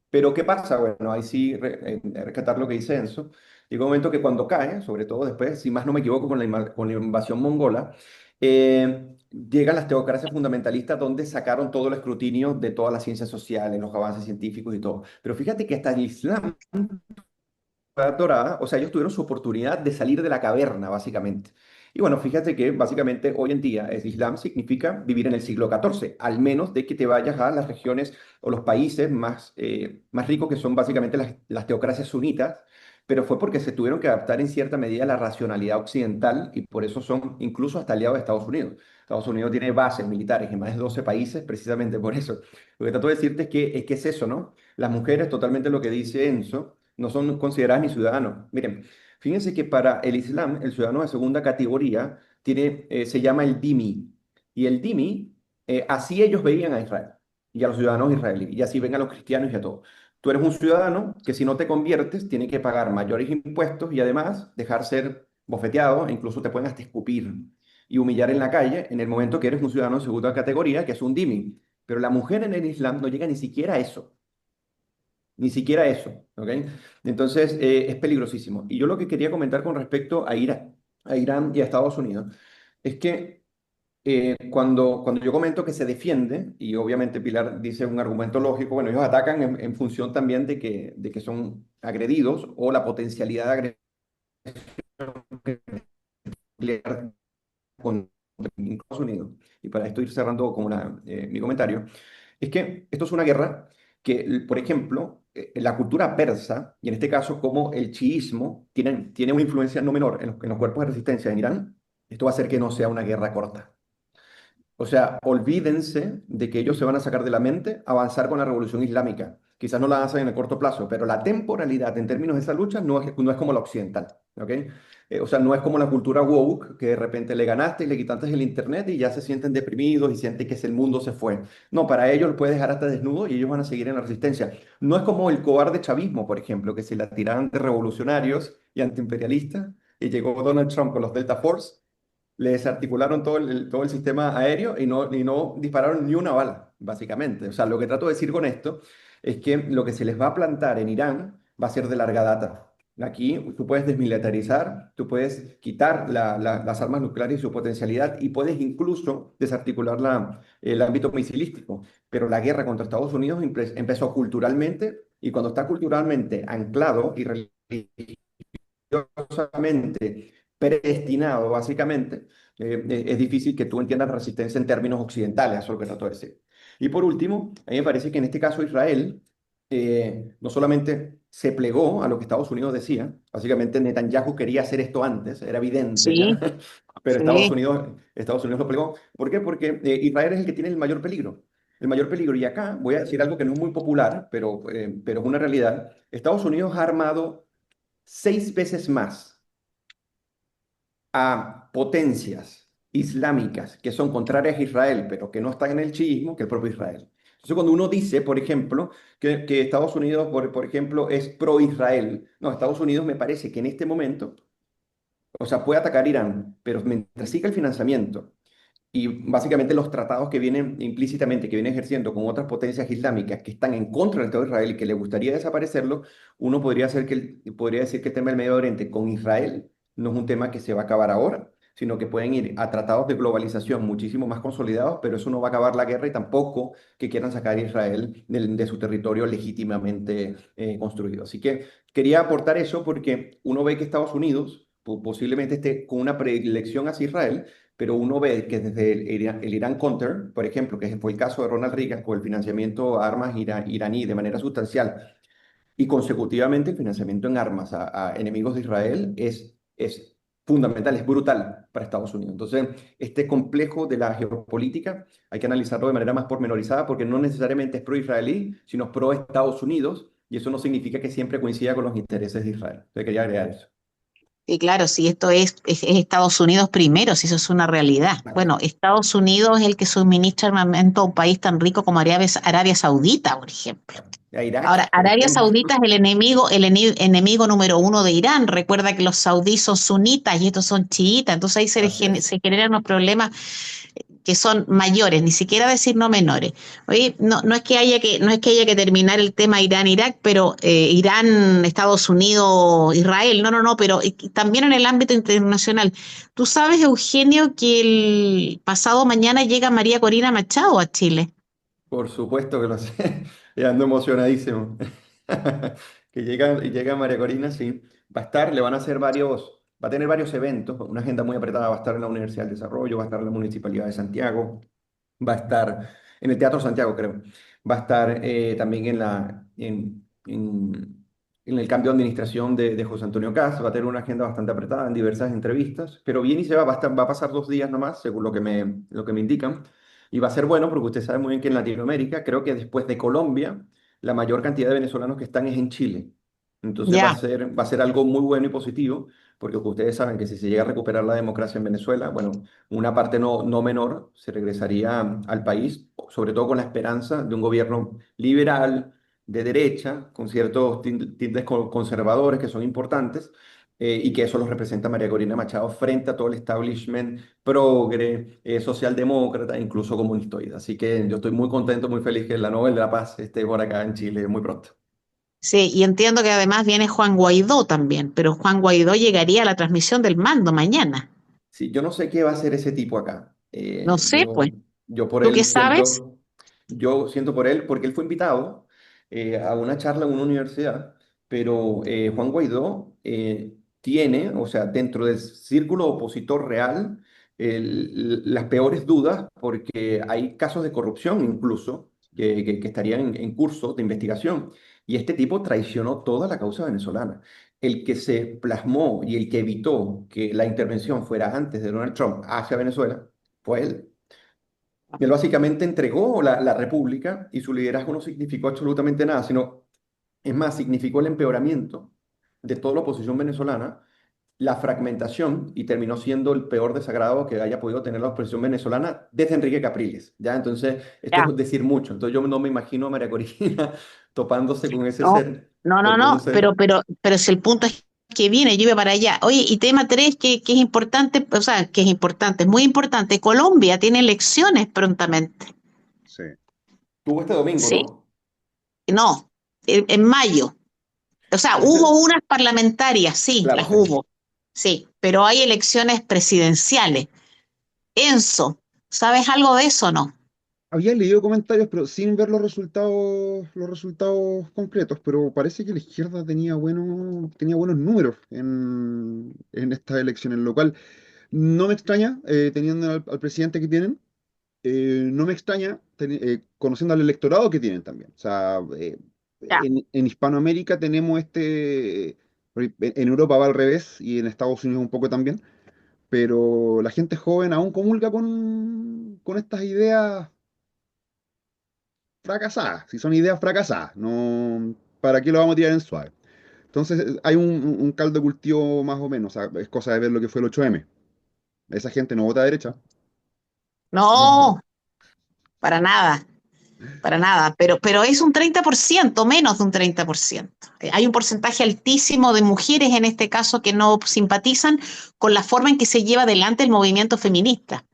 Pero ¿qué pasa? Bueno, ahí sí, rescatar lo que dice Enzo. Llega un momento que cuando cae, sobre todo después, si más no me equivoco, con la invasión mongola, llegan las teocracias fundamentalistas donde sacaron todo el escrutinio de todas las ciencias sociales, los avances científicos y todo. Pero fíjate que hasta el Islam Edad Dorada, o sea, ellos tuvieron su oportunidad de salir de la caverna, básicamente. Y bueno, fíjate que básicamente hoy en día el Islam significa vivir en el siglo XIV, al menos de que te vayas a las regiones o los países más ricos, que son básicamente las teocracias sunitas, pero fue porque se tuvieron que adaptar en cierta medida a la racionalidad occidental y por eso son incluso hasta aliados de Estados Unidos. Estados Unidos tiene bases militares en más de 12 países precisamente por eso. Lo que trato de decirte es que es eso, ¿no? Las mujeres, totalmente lo que dice Enzo, no son consideradas ni ciudadanos. Miren, fíjense que para el Islam, el ciudadano de segunda categoría se llama el dhimmi. Y el dhimmi, así ellos veían a Israel y a los ciudadanos israelíes, y así ven a los cristianos y a todos. Tú eres un ciudadano que si no te conviertes, tiene que pagar mayores impuestos y además dejar ser bofeteado, e incluso te pueden hasta escupir y humillar en la calle en el momento que eres un ciudadano de segunda categoría, que es un dhimmi. Pero la mujer en el Islam no llega ni siquiera a eso. Ni siquiera eso, ¿ok? Entonces, es peligrosísimo. Y yo lo que quería comentar con respecto a Irán y a Estados Unidos es que cuando yo comento que se defiende, y obviamente Pilar dice un argumento lógico, bueno, ellos atacan en función también de que son agredidos o la potencialidad de agresión nuclear contra Estados Unidos. Y para esto ir cerrando con mi comentario, es que esto es una guerra que, por ejemplo, la cultura persa, y en este caso como el chiismo, tiene una influencia no menor en los cuerpos de resistencia en Irán. Esto va a hacer que no sea una guerra corta. O sea, olvídense de que ellos se van a sacar de la mente avanzar con la revolución islámica. Quizás no la hacen en el corto plazo, pero la temporalidad en términos de esa lucha no es como la occidental, ¿ok? O sea, no es como la cultura woke, que de repente le ganaste y le quitaste el internet y ya se sienten deprimidos y sienten que el mundo se fue. No, para ellos lo puedes dejar hasta desnudo y ellos van a seguir en la resistencia. No es como el cobarde chavismo, por ejemplo, que se la tiraban de revolucionarios y antiimperialistas y llegó Donald Trump con los Delta Force, le desarticularon todo el sistema aéreo y no dispararon ni una bala, básicamente. O sea, lo que trato de decir con esto es que lo que se les va a plantar en Irán va a ser de larga data. Aquí tú puedes desmilitarizar, tú puedes quitar las armas nucleares y su potencialidad y puedes incluso desarticular el ámbito misilístico. Pero la guerra contra Estados Unidos empezó culturalmente y cuando está culturalmente anclado y religiosamente predestinado, básicamente, es difícil que tú entiendas resistencia en términos occidentales, eso es lo que trato de decir. Y por último, a mí me parece que en este caso Israel no solamente se plegó a lo que Estados Unidos decía, básicamente Netanyahu quería hacer esto antes, era evidente ya, Sí, pero Estados sí. Unidos, Estados Unidos lo plegó. ¿Por qué? Porque Israel es el que tiene el mayor peligro. El mayor peligro, y acá voy a decir algo que no es muy popular, pero es una realidad. Estados Unidos ha armado 6 veces más a potencias islámicas que son contrarias a Israel, pero que no están en el chiismo, que el propio Israel. Entonces, cuando uno dice, por ejemplo, que Estados Unidos, por ejemplo, es pro-Israel, no, Estados Unidos me parece que en este momento, o sea, puede atacar Irán, pero mientras siga el financiamiento y básicamente los tratados que vienen implícitamente, que vienen ejerciendo con otras potencias islámicas que están en contra del Estado de Israel y que le gustaría desaparecerlo, uno podría decir que el tema del Medio Oriente con Israel no es un tema que se va a acabar ahora, sino que pueden ir a tratados de globalización muchísimo más consolidados, pero eso no va a acabar la guerra y tampoco que quieran sacar a Israel de su territorio legítimamente construido. Así que quería aportar eso porque uno ve que Estados Unidos posiblemente esté con una predilección hacia Israel, pero uno ve que desde el Irán Counter, por ejemplo, que fue el caso de Ronald Reagan con el financiamiento a armas iraní de manera sustancial y consecutivamente el financiamiento en armas a enemigos de Israel es fundamental, es brutal para Estados Unidos. Entonces, este complejo de la geopolítica hay que analizarlo de manera más pormenorizada porque no necesariamente es pro-israelí, sino pro-Estados Unidos y eso no significa que siempre coincida con los intereses de Israel. Entonces, quería agregar eso. Y claro, si esto es Estados Unidos primero, si eso es una realidad. Claro. Bueno, Estados Unidos es el que suministra armamento a un país tan rico como Arabia Saudita, por ejemplo. Claro. A Ahora, Irak, por Arabia ejemplo. Saudita es el enemigo número uno de Irán. Recuerda que los saudíes son sunitas y estos son chiitas, entonces ahí Así es. se generan unos problemas que son mayores, ni siquiera decir no menores. Oye, no es que haya que terminar el tema Irán-Irak, pero Irán, Estados Unidos, Israel, no, pero también en el ámbito internacional. Tú sabes, Eugenio, que el pasado mañana llega María Corina Machado a Chile. Por supuesto que lo sé. Ya ando emocionadísimo. Y llega María Corina, sí. Va a estar, le van a hacer va a tener varios eventos, una agenda muy apretada. Va a estar en la Universidad del Desarrollo, va a estar en la Municipalidad de Santiago, va a estar en el Teatro Santiago, creo. Va a estar también en el cambio de administración de José Antonio Caz. Va a tener una agenda bastante apretada en diversas entrevistas, pero viene y se va a pasar 2 días nomás, según lo que me indican. Y va a ser bueno porque usted sabe muy bien que en Latinoamérica, creo que después de Colombia, la mayor cantidad de venezolanos que están es en Chile. Entonces va a Ya, ser, va a ser algo muy bueno y positivo, porque ustedes saben que si se llega a recuperar la democracia en Venezuela, bueno, una parte no menor se regresaría al país, sobre todo con la esperanza de un gobierno liberal, de derecha, con ciertos tintes conservadores que son importantes, y que eso los representa María Corina Machado frente a todo el establishment progre, socialdemócrata, incluso comunistoide. Así que yo estoy muy contento, muy feliz que la Nobel de la Paz esté por acá en Chile muy pronto. sí, y entiendo que además viene Juan Guaidó también, pero Juan Guaidó llegaría a la transmisión del mando mañana. Sí, yo no sé qué va a hacer ese tipo acá. No sé, pues, Yo por ¿tú qué él sabes? siento, yo siento por él, porque él fue invitado a una charla en una universidad, pero Juan Guaidó tiene, o sea, dentro del círculo opositor real, las peores dudas, porque hay casos de corrupción incluso que estarían en curso de investigación. Y este tipo traicionó toda la causa venezolana. El que se plasmó y el que evitó que la intervención fuera antes de Donald Trump hacia Venezuela fue él. Él básicamente entregó la república y su liderazgo no significó absolutamente nada, sino, es más, significó el empeoramiento de toda la oposición venezolana, la fragmentación, y terminó siendo el peor desagrado que haya podido tener la oposición venezolana desde Enrique Capriles, ¿ya? Entonces, esto Ya. es decir mucho. Entonces, yo no me imagino a María Corina topándose con ese No, ser, porque es un no, ser. pero si el punto es que viene, yo iba para allá. Oye, y tema 3 que es importante, o sea, que es importante, es muy importante. Colombia tiene elecciones prontamente. Sí. Tuvo este domingo, Sí, ¿no? no, en mayo. O sea, Pero hubo unas parlamentarias, sí, claro, las sí. hubo, sí, pero hay elecciones presidenciales. Enzo, ¿sabes algo de eso o no? Había leído comentarios, pero sin ver los resultados concretos, pero parece que la izquierda tenía buenos números en estas elecciones, lo cual no me extraña, teniendo al presidente que tienen, no me extraña, conociendo al electorado que tienen también. O sea, Ya. en Hispanoamérica tenemos en Europa va al revés y en Estados Unidos un poco también, pero la gente joven aún comulga con estas ideas fracasadas, si son ideas fracasadas, no, ¿para qué lo vamos a tirar en suave? Entonces hay un caldo de cultivo más o menos, o sea, es cosa de ver lo que fue el 8M. Esa gente no vota derecha, No, para nada, pero es un 30%, menos de un 30%. Hay un porcentaje altísimo de mujeres en este caso que no simpatizan con la forma en que se lleva adelante el movimiento feminista.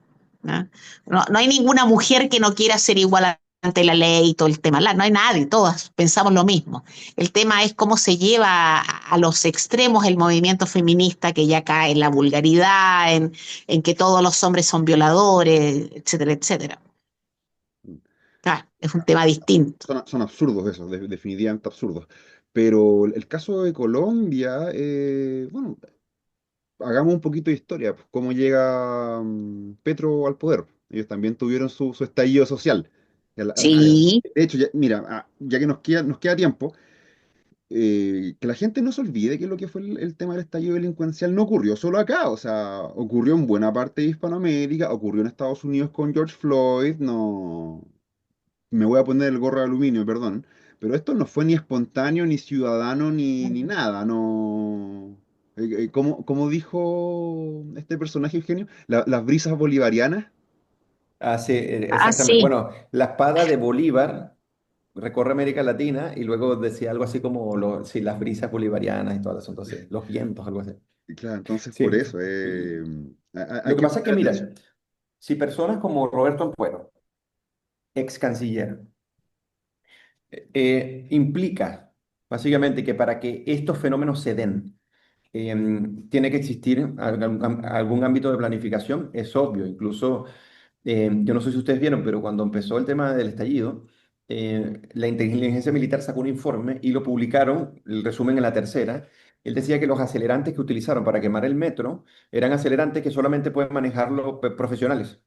¿No? No hay ninguna mujer que no quiera ser igual ante la ley y todo el tema. No hay nadie, todas pensamos lo mismo. El tema es cómo se lleva a los extremos el movimiento feminista que ya cae en la vulgaridad, en que todos los hombres son violadores, etcétera, etcétera. Claro, es un tema distinto. son absurdos esos, definitivamente absurdos. Pero el caso de Colombia, bueno, hagamos un poquito de historia, pues, cómo llega Petro al poder. Ellos también tuvieron su estallido social. Sí, De hecho, mira, ya que nos queda tiempo, que la gente no se olvide que lo que fue el tema del estallido delincuencial no ocurrió solo acá, o sea, ocurrió en buena parte de Hispanoamérica, ocurrió en Estados Unidos con George Floyd, no, me voy a poner el gorro de aluminio, perdón, pero esto no fue ni espontáneo, ni ciudadano, ni nada, no. ¿Cómo dijo este personaje, Eugenio? Las brisas bolivarianas. Ah, sí, Ah, exactamente. sí, Bueno, la espada de Bolívar recorre América Latina y luego decía algo así como sí, las brisas bolivarianas y todo eso, entonces, los vientos, algo así. Y claro, entonces Sí. por eso, hay Lo que que pasa es que, poner atención. mira, si personas como Roberto Ampuero, ex canciller, implica básicamente que para que estos fenómenos se den, tiene que existir algún ámbito de planificación, es obvio. Incluso, yo no sé si ustedes vieron, pero cuando empezó el tema del estallido, la inteligencia militar sacó un informe y lo publicaron, el resumen en La Tercera. Él decía que los acelerantes que utilizaron para quemar el metro eran acelerantes que solamente pueden manejarlo profesionales.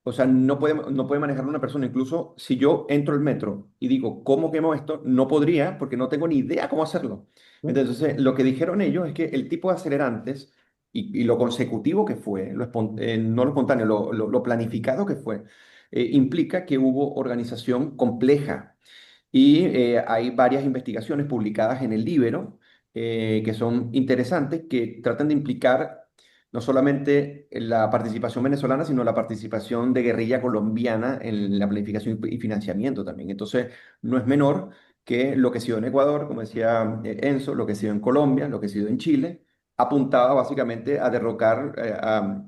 O sea, no puede manejarlo una persona. Incluso si yo entro al metro y digo, ¿cómo quemo esto? No podría porque no tengo ni idea cómo hacerlo. Entonces, lo que dijeron ellos es que el tipo de acelerantes y lo consecutivo que fue, no lo espontáneo, lo planificado que fue, implica que hubo organización compleja. Y hay varias investigaciones publicadas en el Libero que son interesantes, que tratan de implicar no solamente la participación venezolana, sino la participación de guerrilla colombiana en la planificación y financiamiento también. Entonces, no es menor que lo que ha sido en Ecuador, como decía Enzo, lo que ha sido en Colombia, lo que ha sido en Chile, apuntaba básicamente a derrocar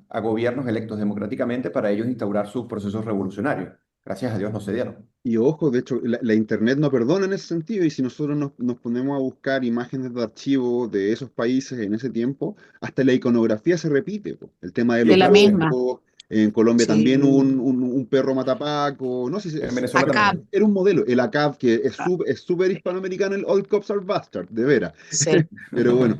a gobiernos electos democráticamente para ellos instaurar sus procesos revolucionarios. Gracias a Dios no se dieron. Y ojo, de hecho, la Internet no perdona en ese sentido, y si nosotros nos ponemos a buscar imágenes de archivo de esos países en ese tiempo, hasta la iconografía se repite, po. El tema de de los la misma. lobos, en Colombia también Sí, un perro matapaco, no sé si En Venezuela acá, también. era un modelo, el ACAB, que es súper hispanoamericano, el All Cops Are Bastard, de veras. sí. Pero bueno,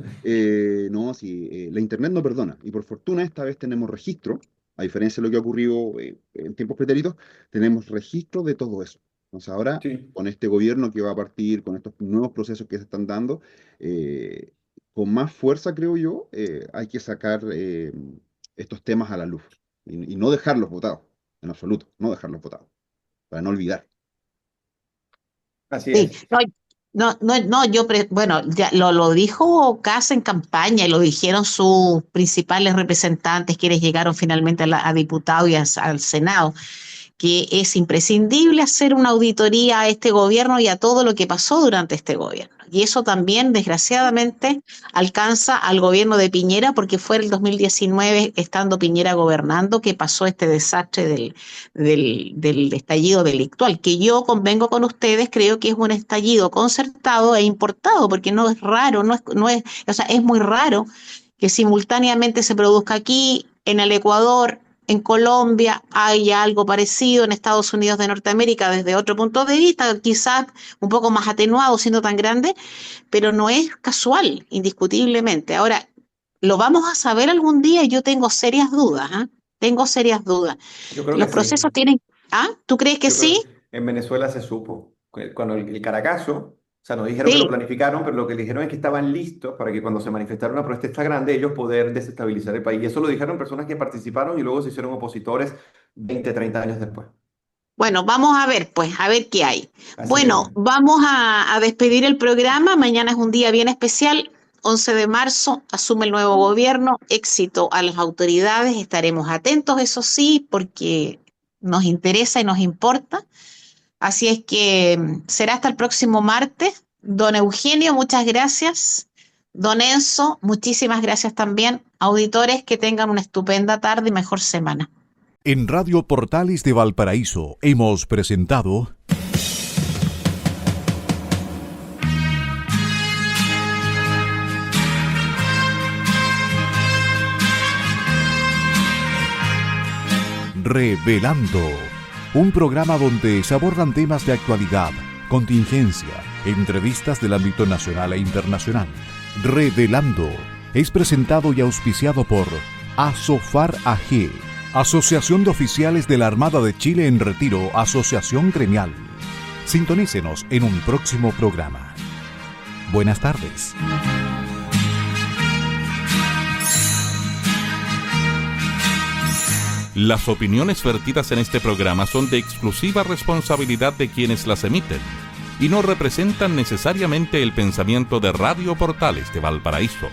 no, sí, la Internet no perdona, y por fortuna esta vez tenemos registro, a diferencia de lo que ha ocurrido en tiempos pretéritos, tenemos registro de todo eso. Entonces ahora, Sí. con este gobierno que va a partir, con estos nuevos procesos que se están dando, eh, con más fuerza, creo yo, hay que sacar estos temas a la luz y no dejarlos votados, en absoluto, no dejarlos votados, para no olvidar. Así Sí, es. no, bueno, ya lo dijo Kast en campaña y lo dijeron sus principales representantes, quienes llegaron finalmente a diputado y al Senado, que es imprescindible hacer una auditoría a este gobierno y a todo lo que pasó durante este gobierno. Y eso también, desgraciadamente, alcanza al gobierno de Piñera, porque fue el 2019, estando Piñera gobernando, que pasó este desastre del estallido delictual, que yo convengo con ustedes, creo que es un estallido concertado e importado, porque no es raro, o sea, es muy raro que simultáneamente se produzca aquí, en el Ecuador, en Colombia, hay algo parecido en Estados Unidos de Norteamérica desde otro punto de vista, quizás un poco más atenuado, siendo tan grande, pero no es casual, indiscutiblemente. Ahora, lo vamos a saber algún día y yo tengo serias dudas, ¿eh? Tengo serias dudas. Yo creo que Los procesos sí. tienen... ¿Ah? ¿Tú crees que Yo creo sí? que en Venezuela se supo. Cuando el Caracazo, o sea, nos dijeron que lo Sí. planificaron, pero lo que dijeron es que estaban listos para que cuando se manifestara una protesta grande, ellos poder desestabilizar el país. Y eso lo dijeron personas que participaron y luego se hicieron opositores 20, 30 años después. Bueno, vamos a ver, pues, a ver qué hay. Así Bueno, mismo. vamos a despedir el programa. Mañana es un día bien especial. 11 de marzo asume el nuevo gobierno. Éxito a las autoridades. Estaremos atentos, eso sí, porque nos interesa y nos importa. Así es que será hasta el próximo martes. Don Eugenio, muchas gracias. Don Enzo, muchísimas gracias también. Auditores, que tengan una estupenda tarde y mejor semana. En Radio Portales de Valparaíso hemos presentado Revelando, un programa donde se abordan temas de actualidad, contingencia, entrevistas del ámbito nacional e internacional. Revelando es presentado y auspiciado por Asofar AG, Asociación de Oficiales de la Armada de Chile en Retiro, Asociación Gremial. Sintonícenos en un próximo programa. Buenas tardes. Las opiniones vertidas en este programa son de exclusiva responsabilidad de quienes las emiten y no representan necesariamente el pensamiento de Radio Portales de Valparaíso.